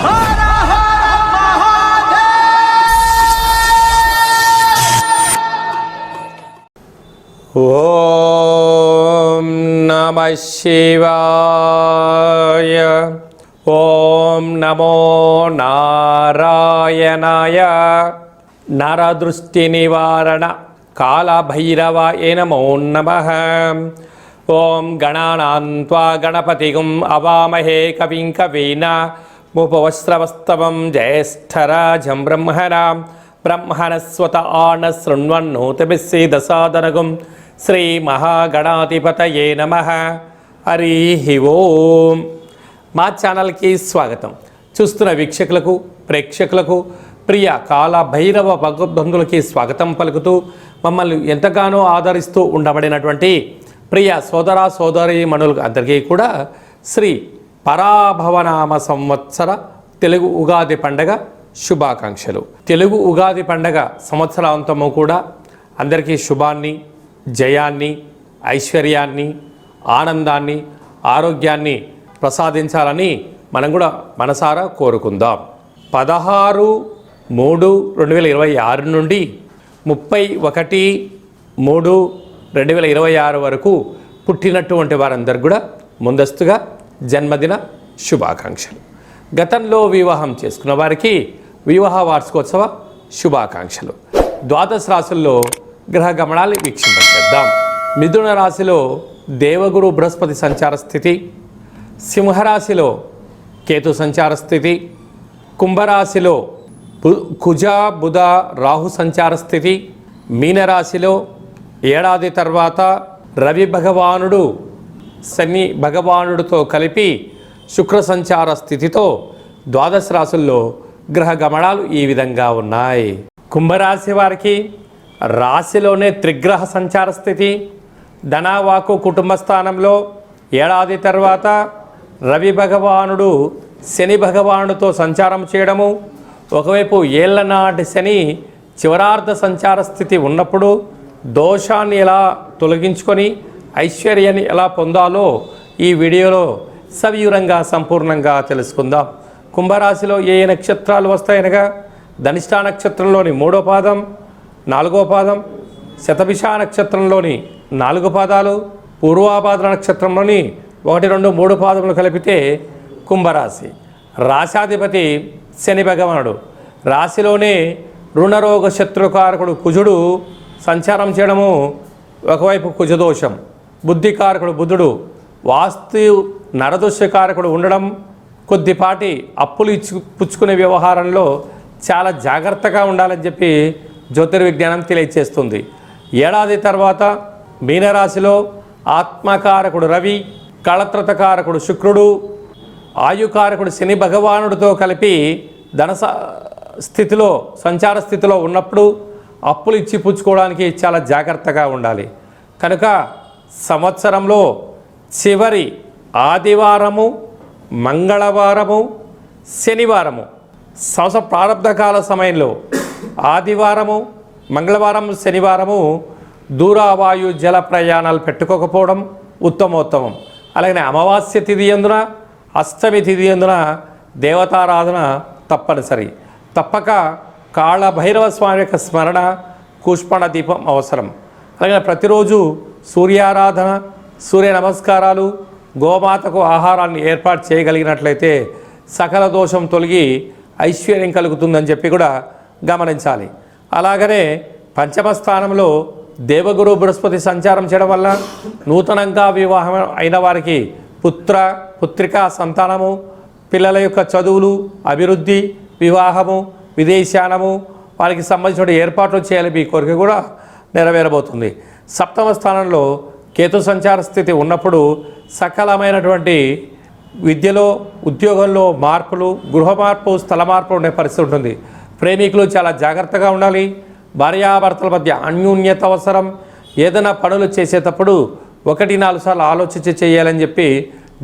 ఓం నమః శివాయ. ఓం నమో నారాయణాయ. నరదృష్టి నివారణ కాళభైరవాయ నమో నమః. ఓం గణానాం త్వా గణపతిగుం అవామహే కవిం కవీనాముపవస్రవస్తవం జ్యేష్ఠరాజం బ్రహ్మణాం బ్రహ్మణస్వత ఆన శృణ్వన్నోతిభిస్సేదసాదనగుం శ్రీ మహాగణాధిపతయే నమః. హరి ఓం. మా ఛానల్కి స్వాగతం. చూస్తున్న వీక్షకులకు ప్రేక్షకులకు ప్రియ కాళభైరవ భగవద్బంధులకి స్వాగతం పలుకుతూ మమ్మల్ని ఎంతగానో ఆదరిస్తూ ఉండబడినటువంటి ప్రియ సోదర సోదరీమణులకు అందరికీ కూడా శ్రీ పరాభవనామ సంవత్సర తెలుగు ఉగాది పండగ శుభాకాంక్షలు. తెలుగు ఉగాది పండగ సంవత్సరాంతము కూడా అందరికీ శుభాన్ని, జయాన్ని, ఐశ్వర్యాన్ని, ఆనందాన్ని, ఆరోగ్యాన్ని ప్రసాదించాలని మనం కూడా మనసారా కోరుకుందాం. 16/3/2026 నుండి 31/3/2026 వరకు పుట్టినటువంటి వారందరూ కూడా ముందస్తుగా జన్మదిన శుభాకాంక్షలు. గతంలో వివాహం చేసుకున్న వారికి వివాహ వార్షికోత్సవ శుభాకాంక్షలు. ద్వాదశ రాశుల్లో గ్రహ గమనాలు వీక్షింపచేద్దాం. మిథున రాశిలో దేవగురు బృహస్పతి సంచార స్థితి, సింహరాశిలో కేతు సంచార స్థితి, కుంభరాశిలో కుజ బుధ రాహు సంచార స్థితి, మీనరాశిలో ఏడాది తర్వాత రవి భగవానుడు శని భగవానుడితో కలిపి శుక్ర సంచార స్థితితో ద్వాదశ రాశుల్లో గ్రహ గమనాలు ఈ విధంగా ఉన్నాయి. కుంభరాశి వారికి రాశిలోనే త్రిగ్రహ సంచార స్థితి, ధనవాకు కుటుంబ స్థానంలో ఏడాది తర్వాత రవి భగవానుడు శని భగవానుడితో సంచారం చేయడము, ఒకవైపు ఏళ్లనాటి శని చివరార్ధ సంచార స్థితి ఉన్నప్పుడు దోషాన్ని ఎలా తొలగించుకొని ఐశ్వర్యాన్ని ఎలా పొందాలో ఈ వీడియోలో సవివరంగా సంపూర్ణంగా తెలుసుకుందాం. కుంభరాశిలో ఏ నక్షత్రాలు వస్తాయనగా ధనిష్ఠా నక్షత్రంలోని 3వ పాదం, 4వ పాదం, శతభిష నక్షత్రంలోని 4 పాదాలు, పూర్వాభాద్ర నక్షత్రంలోని 1, 2, 3 పాదములు కలిపితే కుంభరాశి. రాశాధిపతి శని భగవానుడు. రాశిలోనే రుణరోగ శత్రుకారకుడు కుజుడు సంచారం చేయడము, ఒకవైపు కుజదోషం. బుద్ధికారకుడు బుధుడు, వాస్తు నరదోషకారకుడు ఉండడం, కొద్దిపాటి అప్పులు పుచ్చుకునే వ్యవహారంలో చాలా జాగ్రత్తగా ఉండాలని చెప్పి జ్యోతిర్విజ్ఞానం తెలియచేస్తుంది. ఏడాది తర్వాత మీనరాశిలో ఆత్మకారకుడు రవి, కళత్రతకారకుడు శుక్రుడు, ఆయుకారకుడు శని భగవానుడితో కలిపి ధన స్థితిలో సంచార స్థితిలో ఉన్నప్పుడు అప్పులు ఇచ్చి పుచ్చుకోవడానికి చాలా జాగ్రత్తగా ఉండాలి. కనుక సంవత్సరంలో చివరి ఆదివారము, మంగళవారము, శనివారము, సంవత్సర ప్రారంభకాల సమయంలో ఆదివారము, మంగళవారం, శనివారము దూరవాయు జల ప్రయాణాలు పెట్టుకోకపోవడం ఉత్తమోత్తమం. అలాగే అమావాస్య తిథి యందున, అష్టమి తిథి యందున దేవతారాధన తప్పనిసరి. తప్పక కాళభైరవ స్వామి యొక్క స్మరణ, కూష్మణ దీపం అవసరం. అలాగే ప్రతిరోజు సూర్యారాధన, సూర్య నమస్కారాలు, గోమాతకు ఆహారాన్ని ఏర్పాటు చేయగలిగినట్లయితే సకల దోషం తొలగి ఐశ్వర్యం కలుగుతుందని చెప్పి కూడా గమనించాలి. అలాగనే పంచమ స్థానంలో దేవగురు బృహస్పతి సంచారం చేయడం వల్ల నూతనంగా వివాహం అయిన వారికి పుత్రికా సంతానము, పిల్లల యొక్క చదువులు, అభివృద్ధి, వివాహము, విదేశానము, వారికి సంబంధించిన ఏర్పాట్లు చేయాలి. మీ కోరిక కూడా నెరవేరబోతుంది. సప్తమ స్థానంలో కేతు సంచార స్థితి ఉన్నప్పుడు సకలమైనటువంటి విద్యలో, ఉద్యోగంలో మార్పులు, గృహ మార్పు, స్థల మార్పు ఉండే పరిస్థితి ఉంటుంది. ప్రేమికులు చాలా జాగ్రత్తగా ఉండాలి. భార్యాభర్తల మధ్య అన్యోన్యత అవసరం. ఏదైనా పనులు చేసేటప్పుడు 1-4 సార్లు ఆలోచించి చేయాలని చెప్పి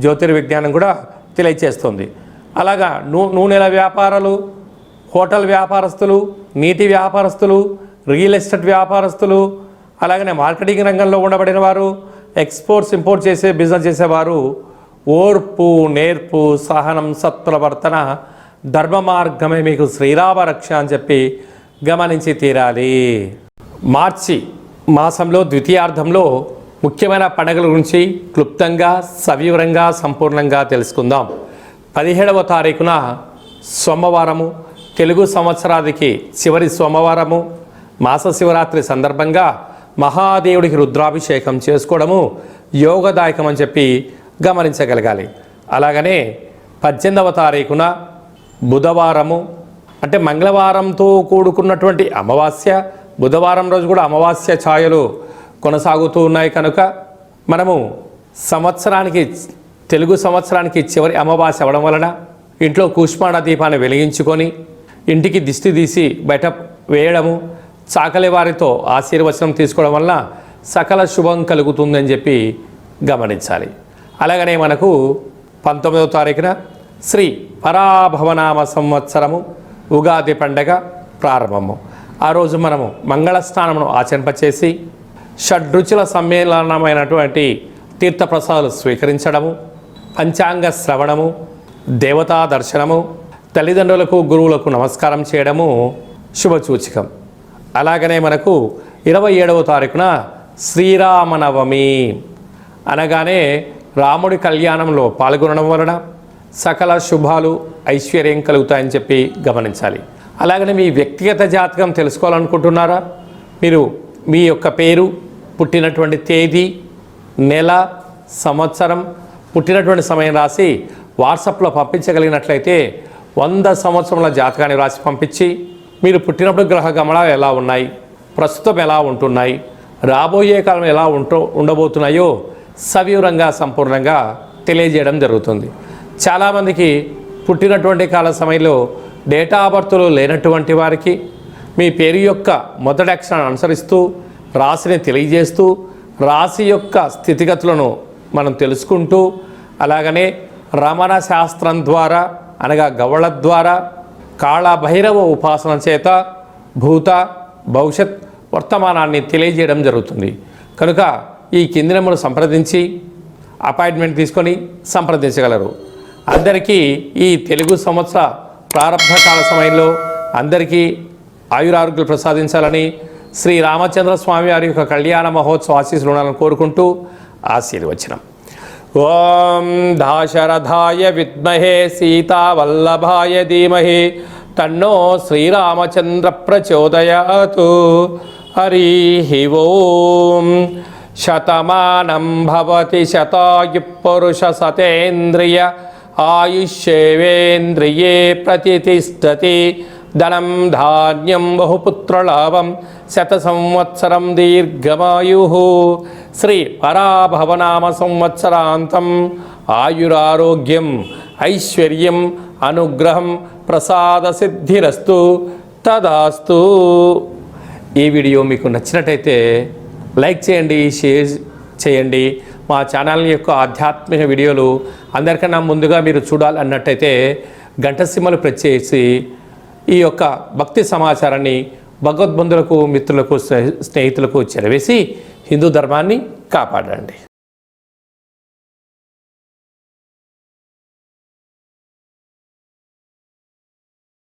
జ్యోతిర్విజ్ఞానం కూడా తెలియచేస్తుంది. అలాగా నూనెల వ్యాపారాలు, హోటల్ వ్యాపారస్తులు, నీటి వ్యాపారస్తులు, రియల్ ఎస్టేట్ వ్యాపారస్తులు, అలాగనే మార్కెటింగ్ రంగంలో ఉండబడిన వారు, ఎక్స్పోర్ట్స్ ఇంపోర్ట్ చేసే బిజినెస్ చేసేవారు ఓర్పు, నేర్పు, సహనం, సత్ప్రవర్తన ధర్మ మార్గమే మీకు శ్రీరామ రక్ష అని చెప్పి గమనించి తీరాలి. మార్చి మాసంలో ద్వితీయార్థంలో ముఖ్యమైన పండుగల గురించి క్లుప్తంగా సవివరంగా సంపూర్ణంగా తెలుసుకుందాం. 17వ తారీఖున సోమవారము, తెలుగు సంవత్సరాదికి చివరి సోమవారము, మాస శివరాత్రి సందర్భంగా మహాదేవుడికి రుద్రాభిషేకం చేసుకోవడము యోగదాయకం అని చెప్పి గమనించగలగాలి. అలాగనే 18వ తారీఖున బుధవారము, అంటే మంగళవారంతో కూడుకున్నటువంటి అమావాస్య, బుధవారం రోజు కూడా అమావాస్య ఛాయలు కొనసాగుతూ ఉన్నాయి కనుక మనము సంవత్సరానికి, తెలుగు సంవత్సరానికి చివరి అమావాస్య అవ్వడం వలన ఇంట్లో కూష్మాండ దీపాన్ని వెలిగించుకొని ఇంటికి దిష్టి తీసి బయట వేయడము, చాకలి వారితో ఆశీర్వచనం తీసుకోవడం వలన సకల శుభం కలుగుతుందని చెప్పి గమనించాలి. అలాగనే మనకు 19వ తారీఖున శ్రీ పరాభవనామ సంవత్సరము ఉగాది పండగ ప్రారంభము. ఆ రోజు మనము మంగళ స్నానమును ఆచరింపచేసి షడ్రుచుల సమ్మేళనమైనటువంటి తీర్థప్రసాదాలు స్వీకరించడము, పంచాంగ శ్రవణము, దేవతా దర్శనము, తల్లిదండ్రులకు గురువులకు నమస్కారం చేయడము శుభసూచకం. అలాగనే మనకు 27వ తారీఖున శ్రీరామనవమి అనగానే రాముడి కళ్యాణంలో పాల్గొనడం వలన సకల శుభాలు ఐశ్వర్యం కలుగుతాయని చెప్పి గమనించాలి. అలాగనే మీ వ్యక్తిగత జాతకం తెలుసుకోవాలనుకుంటున్నారా? మీరు మీ యొక్క పేరు, పుట్టినటువంటి తేదీ, నెల, సంవత్సరం, పుట్టినటువంటి సమయం రాసి వాట్సాప్లో పంపించగలిగినట్లయితే 100 సంవత్సరముల జాతకాన్ని రాసి పంపించి మీరు పుట్టినప్పుడు గ్రహ గమనాలు ఎలా ఉన్నాయి, ప్రస్తుతం ఎలా ఉంటున్నాయి, రాబోయే కాలం ఎలా ఉండబోతున్నాయో సవివరంగా సంపూర్ణంగా తెలియజేయడం జరుగుతుంది. చాలామందికి పుట్టినటువంటి కాల సమయంలో డేటా ఆఫ్ బర్త్లు లేనటువంటి వారికి మీ పేరు యొక్క మొదటి అక్షరాన్ని అనుసరిస్తూ రాశిని తెలియజేస్తూ రాశి యొక్క స్థితిగతులను మనం తెలుసుకుంటూ, అలాగనే రమణ శాస్త్రం ద్వారా అనగా గవళ ద్వారా కాళభైరవ ఉపాసన చేత భూత భవిష్యత్ వర్తమానాన్ని తెలియజేయడం జరుగుతుంది. కనుక ఈ కింది నెంబర్ను సంప్రదించి అపాయింట్మెంట్ తీసుకొని సంప్రదించగలరు. అందరికీ ఈ తెలుగు సంవత్సర ప్రారంభ కాల సమయంలో అందరికీ ఆయురారోగ్యాలు ప్రసాదించాలని శ్రీ రామచంద్ర స్వామి వారి యొక్క కళ్యాణ మహోత్సవ ఆశీస్సులు ఉండాలని కోరుకుంటూ ఆశీర్వచనం. ఓం దాశరథాయ విద్మహే సీతావల్లభాయ ధీమహి తన్నో శ్రీరామచంద్ర ప్రచోదయాతు. హరి ఓం. శతమానం భవతి శతాయు పురుష సతేంద్రియ ఆయుష్యేవేంద్రియే ప్రతిష్టతి. ధనం ధాన్యం బహుపుత్రలాభం శత సంవత్సరం దీర్ఘమాయు. శ్రీ పరాభవనామ సంవత్సరాంతం ఆయురారోగ్యం ఐశ్వర్యం అనుగ్రహం ప్రసాద సిద్ధిరస్తు. తదాస్తు. ఈ వీడియో మీకు నచ్చినట్టయితే లైక్ చేయండి, షేర్ చేయండి. మా ఛానల్ యొక్క ఆధ్యాత్మిక వీడియోలు అందరికన్నా ముందుగా మీరు చూడాలన్నట్టయితే గంట సింబల్ ప్రెస్ చేసి ఈ యొక్క భక్తి సమాచారాన్ని భగవద్బంధులకు, మిత్రులకు, స్నేహితులకు చేరవేసి హిందూ ధర్మాన్ని కాపాడండి.